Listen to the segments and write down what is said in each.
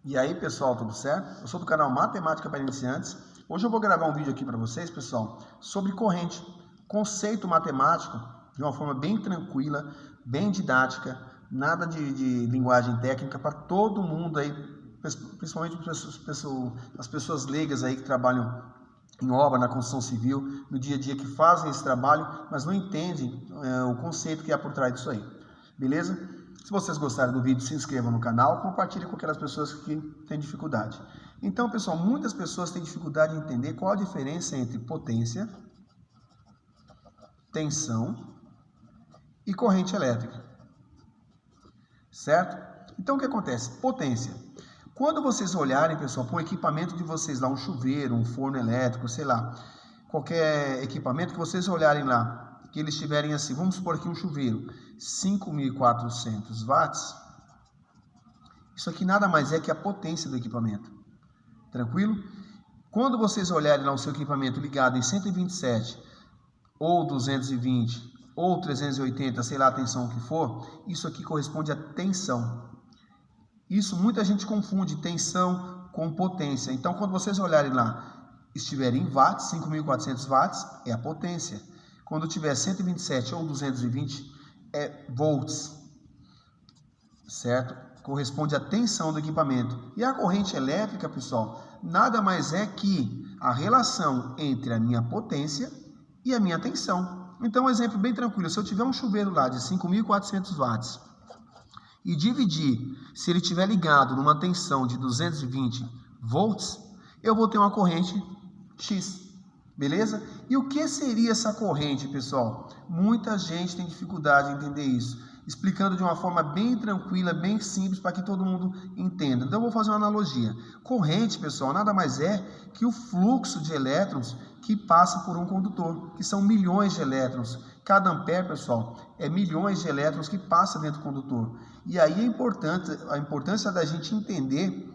E aí, pessoal, tudo certo? Eu sou do canal Matemática para Iniciantes. Hoje eu vou gravar um vídeo aqui para vocês, pessoal, sobre corrente, conceito matemático, de uma forma bem tranquila, bem didática, nada de linguagem técnica para todo mundo aí, principalmente as pessoas leigas aí que trabalham em obra, na construção civil, no dia a dia, que fazem esse trabalho, mas não entendem o conceito que há por trás disso aí. Beleza? Se vocês gostaram do vídeo, se inscrevam no canal, compartilhem com aquelas pessoas que têm dificuldade. Então, pessoal, muitas pessoas têm dificuldade em entender qual a diferença entre potência, tensão e corrente elétrica. Certo? Então, o que acontece? Potência. Quando vocês olharem, pessoal, para o equipamento de vocês lá, um chuveiro, um forno elétrico, sei lá, qualquer equipamento que vocês olharem lá, que eles tiverem assim, vamos supor aqui um chuveiro, 5.400 watts, isso aqui nada mais é que a potência do equipamento. Tranquilo? Quando vocês olharem lá o seu equipamento ligado em 127, ou 220, ou 380, sei lá a tensão que for, isso aqui corresponde a tensão. Isso muita gente confunde tensão com potência. Então, quando vocês olharem lá, estiverem em watts, 5.400 watts, é a potência. Quando tiver 127 ou 220, é volts, certo? Corresponde à tensão do equipamento. E a corrente elétrica, pessoal, nada mais é que a relação entre a minha potência e a minha tensão. Então, um exemplo bem tranquilo. Se eu tiver um chuveiro lá de 5.400 watts e dividir, se ele estiver ligado numa tensão de 220 volts, eu vou ter uma corrente X. Beleza? E o que seria essa corrente, pessoal? Muita gente tem dificuldade em entender isso. Explicando de uma forma bem tranquila, bem simples, para que todo mundo entenda. Então, eu vou fazer uma analogia. Corrente, pessoal, nada mais é que o fluxo de elétrons que passa por um condutor, que são milhões de elétrons. Cada ampere, pessoal, é milhões de elétrons que passa dentro do condutor. E aí a importância da gente entender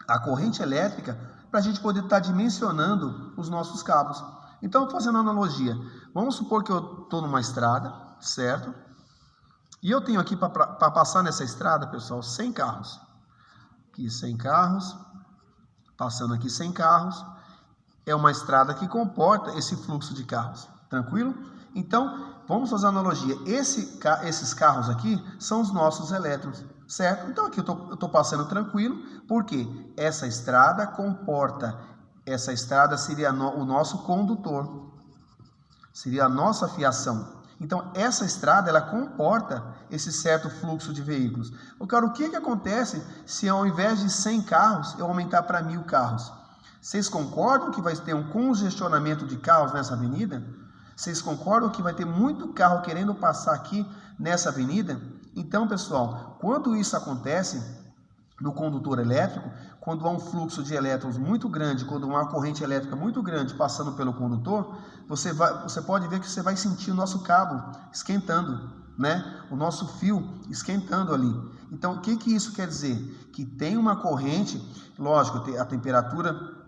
a corrente elétrica para a gente poder estar dimensionando os nossos cabos. Então, fazendo uma analogia, vamos supor que eu estou numa estrada, certo? E eu tenho aqui para passar nessa estrada, pessoal, 100 carros. Aqui 100 carros, passando aqui 100 carros. É uma estrada que comporta esse fluxo de carros, tranquilo? Então, vamos fazer uma analogia. Esses carros aqui são os nossos elétrons, certo? Então, aqui eu estou passando tranquilo, porque essa estrada seria o nosso condutor, seria a nossa fiação. Então, essa estrada, ela comporta esse certo fluxo de veículos. Cara, o que acontece se ao invés de 100 carros, eu aumentar para 1.000 carros? Vocês concordam que vai ter um congestionamento de carros nessa avenida? Vocês concordam que vai ter muito carro querendo passar aqui nessa avenida? Então, pessoal, quando isso acontece no condutor elétrico, quando há um fluxo de elétrons muito grande, quando há uma corrente elétrica muito grande passando pelo condutor, você pode ver que você vai sentir o nosso cabo esquentando, né? O nosso fio esquentando ali. Então, o que isso quer dizer? Que tem uma corrente, lógico, a temperatura,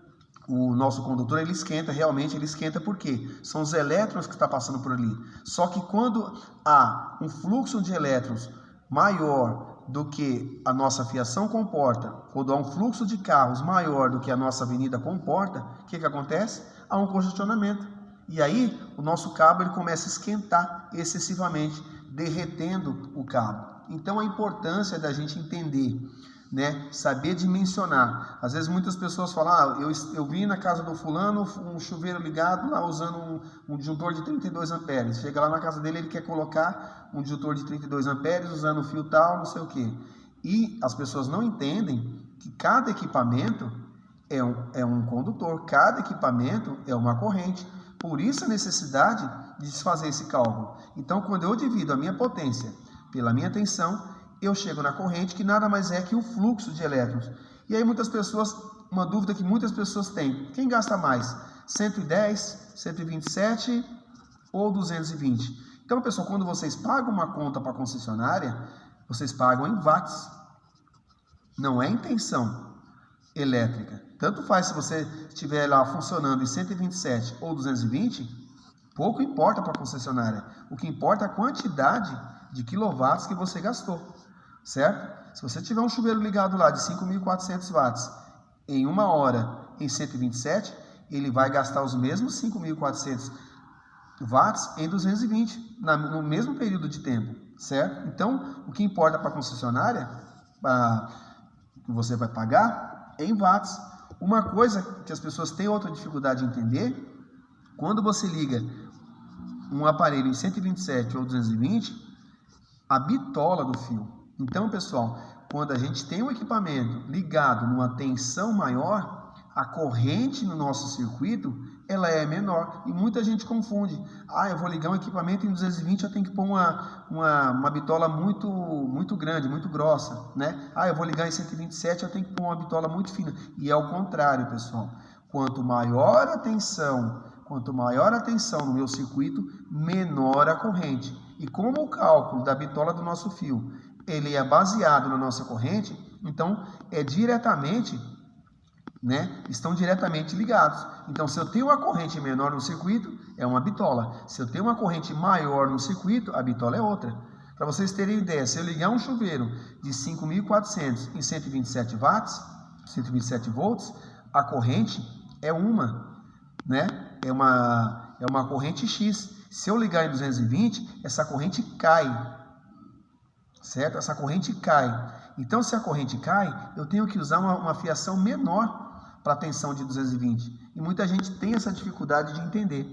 o nosso condutor, ele esquenta, realmente ele esquenta porque são os elétrons que estão passando por ali. Só que quando há um fluxo de elétrons maior do que a nossa fiação comporta, quando há um fluxo de carros maior do que a nossa avenida comporta, o que acontece? Há um congestionamento. E aí o nosso cabo ele começa a esquentar excessivamente, derretendo o cabo. Então a importância da gente entender, né, saber dimensionar. Às vezes muitas pessoas falam, eu vi na casa do fulano um chuveiro ligado lá usando um disjuntor de 32 amperes. Chega lá na casa dele, ele quer colocar um disjuntor de 32 amperes usando fio tal, não sei o que. E as pessoas não entendem que cada equipamento é um condutor, cada equipamento é uma corrente. Por isso a necessidade de se fazer esse cálculo. Então, quando eu divido a minha potência pela minha tensão, eu chego na corrente, que nada mais é que o fluxo de elétrons. E aí uma dúvida que muitas pessoas têm: quem gasta mais? 110, 127 ou 220? Então, pessoal, quando vocês pagam uma conta para a concessionária, vocês pagam em watts, não é em tensão elétrica. Tanto faz se você estiver lá funcionando em 127 ou 220, pouco importa para a concessionária. O que importa é a quantidade de quilowatts que você gastou. certo? Se você tiver um chuveiro ligado lá de 5.400 watts em 1 hora em 127, ele vai gastar os mesmos 5.400 watts em 220, no mesmo período de tempo, certo? Então, o que importa para a concessionária, que você vai pagar, é em watts. Uma coisa que as pessoas têm outra dificuldade de entender, quando você liga um aparelho em 127 ou 220, a bitola do fio. Então, pessoal, quando a gente tem um equipamento ligado numa tensão maior, a corrente no nosso circuito, ela é menor. E muita gente confunde. Eu vou ligar um equipamento em 220, eu tenho que pôr uma bitola muito grande, muito grossa, né? Eu vou ligar em 127, eu tenho que pôr uma bitola muito fina. E é o contrário, pessoal. Quanto maior a tensão no meu circuito, menor a corrente. E como o cálculo da bitola do nosso fio, ele é baseado na nossa corrente, então estão diretamente ligados. Então, se eu tenho uma corrente menor no circuito, é uma bitola. Se eu tenho uma corrente maior no circuito, a bitola é outra. Para vocês terem ideia, se eu ligar um chuveiro de 5.400 em 127 watts, 127 volts, a corrente é né? É uma corrente X. Se eu ligar em 220, essa corrente cai, certo? Essa corrente cai. Então, se a corrente cai, eu tenho que usar uma fiação menor para a tensão de 220. E muita gente tem essa dificuldade de entender,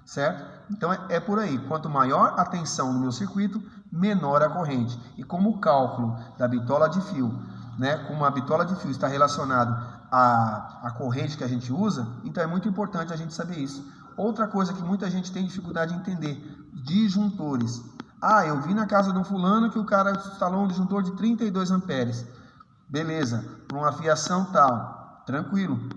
certo? Então, é por aí. Quanto maior a tensão no meu circuito, menor a corrente. E como o cálculo da bitola de fio, né? Como a bitola de fio está relacionado à corrente que a gente usa, então é muito importante a gente saber isso. Outra coisa que muita gente tem dificuldade de entender, disjuntores. Eu vi na casa de um fulano que o cara instalou um disjuntor de 32 amperes. Beleza, para uma fiação tal, tranquilo.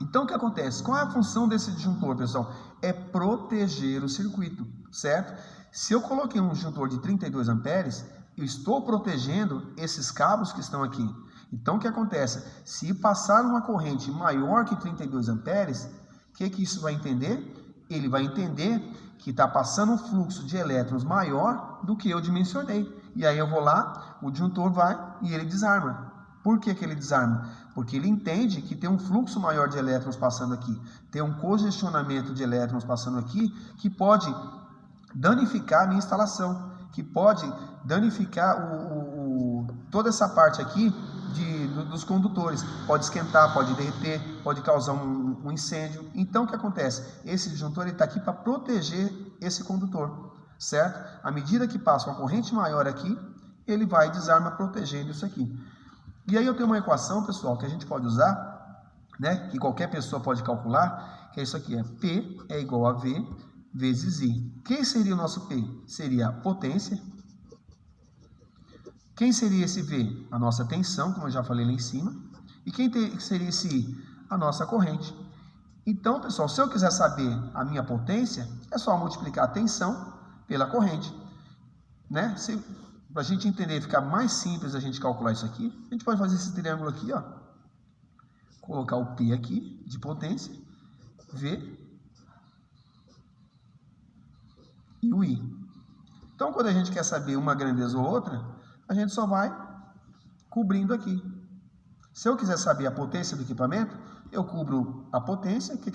Então o que acontece? Qual é a função desse disjuntor, pessoal? É proteger o circuito, certo? Se eu coloquei um disjuntor de 32 amperes, eu estou protegendo esses cabos que estão aqui. Então o que acontece? Se passar uma corrente maior que 32 amperes, o que isso vai entender? Ele vai entender que está passando um fluxo de elétrons maior do que eu dimensionei. E aí eu vou lá, o disjuntor vai e ele desarma. Por que ele desarma? Porque ele entende que tem um fluxo maior de elétrons passando aqui. Tem um congestionamento de elétrons passando aqui que pode danificar a minha instalação. Que pode danificar toda essa parte aqui dos condutores. Pode esquentar, pode derreter, pode causar um incêndio. Então, o que acontece? Esse disjuntor está aqui para proteger esse condutor, certo? À medida que passa uma corrente maior aqui, ele vai e desarma protegendo isso aqui. E aí eu tenho uma equação, pessoal, que a gente pode usar, né? Que qualquer pessoa pode calcular, que é isso aqui, P é igual a V vezes I. Quem seria o nosso P? Seria a potência. Quem seria esse V? A nossa tensão, como eu já falei lá em cima. E quem seria esse I? A nossa corrente. Então, pessoal, se eu quiser saber a minha potência, é só multiplicar a tensão pela corrente. Né? Para a gente entender, ficar mais simples a gente calcular isso aqui, a gente pode fazer esse triângulo aqui, ó. Colocar o P aqui, de potência, V e o I. Então, quando a gente quer saber uma grandeza ou outra, a gente só vai cobrindo aqui. Se eu quiser saber a potência do equipamento, eu cubro a potência, o que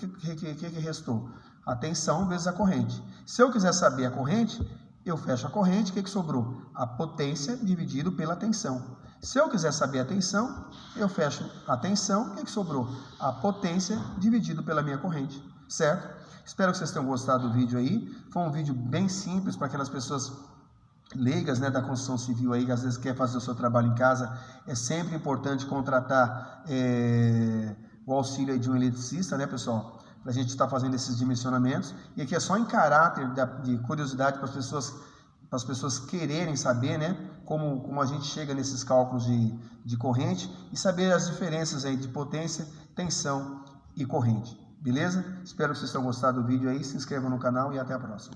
restou? A tensão vezes a corrente. Se eu quiser saber a corrente, eu fecho a corrente, o que sobrou? A potência dividido pela tensão. Se eu quiser saber a tensão, eu fecho a tensão, o que sobrou? A potência dividido pela minha corrente, certo? Espero que vocês tenham gostado do vídeo aí. Foi um vídeo bem simples para aquelas pessoas leigas, né, da construção civil aí, que às vezes quer fazer o seu trabalho em casa. É sempre importante contratar o auxílio aí de um eletricista, né, pessoal? Para a gente estar fazendo esses dimensionamentos. E aqui é só em caráter de curiosidade para as pessoas quererem saber, né, como a gente chega nesses cálculos de corrente e saber as diferenças aí de potência, tensão e corrente. Beleza? Espero que vocês tenham gostado do vídeo aí. Se inscrevam no canal e até a próxima.